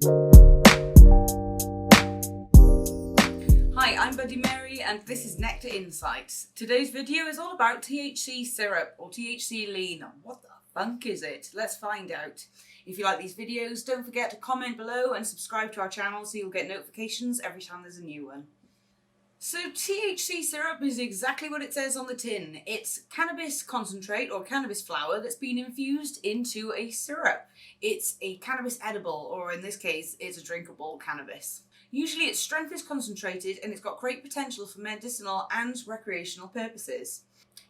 Hi, I'm Buddy Mary and this is Nectar Insights. Today's video is all about THC Syrup or THC Lean. What the funk is it? Let's find out. If you like these videos, don't forget to comment below and subscribe to our channel so you'll get notifications every time there's a new one. So THC syrup is exactly what it says on the tin. It's cannabis concentrate or cannabis flower that's been infused into a syrup. It's a cannabis edible, or in this case, it's a drinkable cannabis. Usually its strength is concentrated and it's got great potential for medicinal and recreational purposes.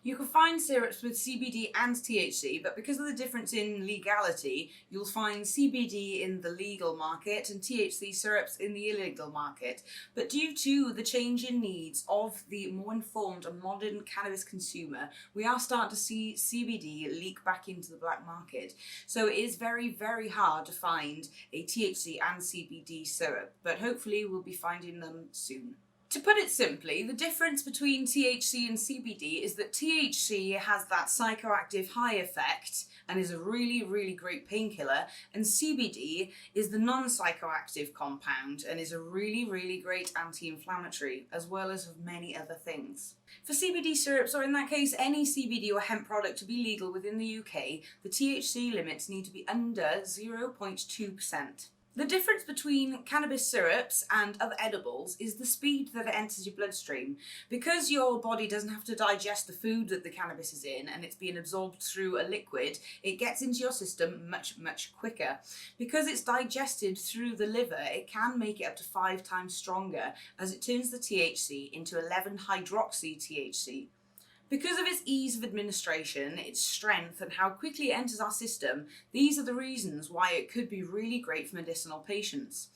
You can find syrups with CBD and THC, but because of the difference in legality, you'll find CBD in the legal market and THC syrups in the illegal market. But due to the change in needs of the more informed and modern cannabis consumer, we are starting to see CBD leak back into the black market. So it is very, very hard to find a THC and CBD syrup, but hopefully we'll be finding them soon. To put it simply, the difference between THC and CBD is that THC has that psychoactive high effect and is a really, really great painkiller, and CBD is the non-psychoactive compound and is a really, really great anti-inflammatory, as well as of many other things. For CBD syrups, or in that case any CBD or hemp product to be legal within the UK, the THC limits need to be under 0.2%. The difference between cannabis syrups and other edibles is the speed that it enters your bloodstream. Because your body doesn't have to digest the food that the cannabis is in and it's being absorbed through a liquid, it gets into your system much, much quicker. Because it's digested through the liver, it can make it up to 5 times stronger as it turns the THC into 11-hydroxy-THC. Because of its ease of administration, its strength, and how quickly it enters our system, these are the reasons why it could be really great for medicinal patients.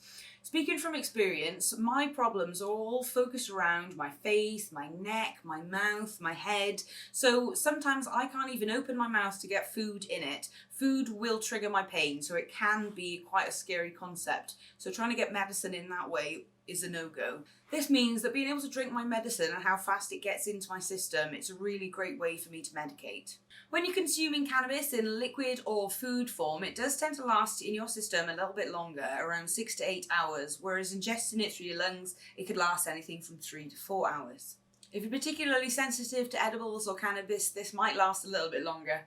Speaking from experience, my problems are all focused around my face, my neck, my mouth, my head. So sometimes I can't even open my mouth to get food in it. Food will trigger my pain, so it can be quite a scary concept. So trying to get medicine in that way is a no-go. This means that being able to drink my medicine and how fast it gets into my system, it's a really great way for me to medicate. When you're consuming cannabis in liquid or food form, it does tend to last in your system a little bit longer, around 6 to 8 hours, whereas ingesting it through your lungs, it could last anything from 3 to 4 hours. If you're particularly sensitive to edibles or cannabis, this might last a little bit longer.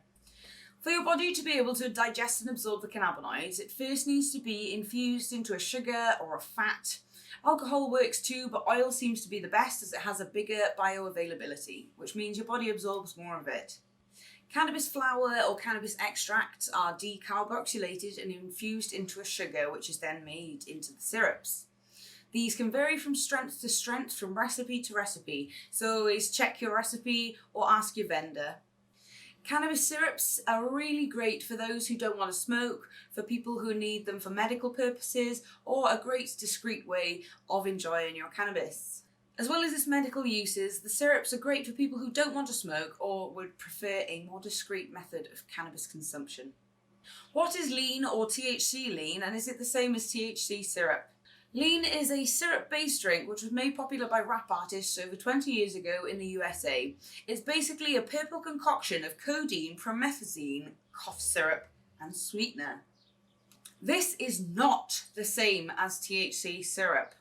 For your body to be able to digest and absorb the cannabinoids, it first needs to be infused into a sugar or a fat. Alcohol works too, but oil seems to be the best as it has a bigger bioavailability, which means your body absorbs more of it. Cannabis flower or cannabis extracts are decarboxylated and infused into a sugar, which is then made into the syrups. These can vary from strength to strength, from recipe to recipe, so always check your recipe or ask your vendor. Cannabis syrups are really great for those who don't want to smoke, for people who need them for medical purposes, or a great discreet way of enjoying your cannabis. As well as its medical uses, the syrups are great for people who don't want to smoke or would prefer a more discreet method of cannabis consumption. What is lean or THC lean, and is it the same as THC syrup? Lean is a syrup-based drink which was made popular by rap artists over 20 years ago in the USA. It's basically a purple concoction of codeine, promethazine, cough syrup, and sweetener. This is not the same as THC syrup,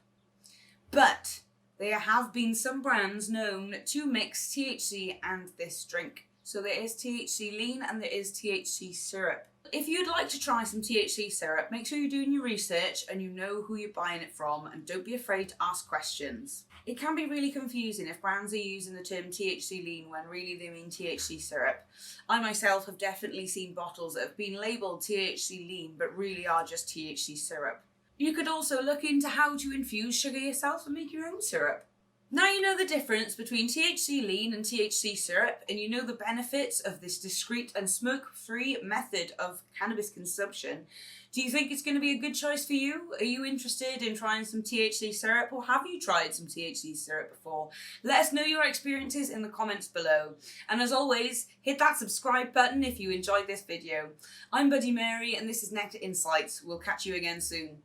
but there have been some brands known to mix THC and this drink. So there is THC lean and there is THC syrup. If you'd like to try some THC syrup, make sure you're doing your research and you know who you're buying it from, and don't be afraid to ask questions. It can be really confusing if brands are using the term THC lean when really they mean THC syrup. I myself have definitely seen bottles that have been labelled THC lean but really are just THC syrup. You could also look into how to infuse sugar yourself and make your own syrup. Now you know the difference between THC lean and THC syrup, and you know the benefits of this discreet and smoke-free method of cannabis consumption. Do you think it's going to be a good choice for you? Are you interested in trying some THC syrup, or have you tried some THC syrup before? Let us know your experiences in the comments below. And as always, hit that subscribe button if you enjoyed this video. I'm Buddy Mary and this is Nectar Insights. We'll catch you again soon.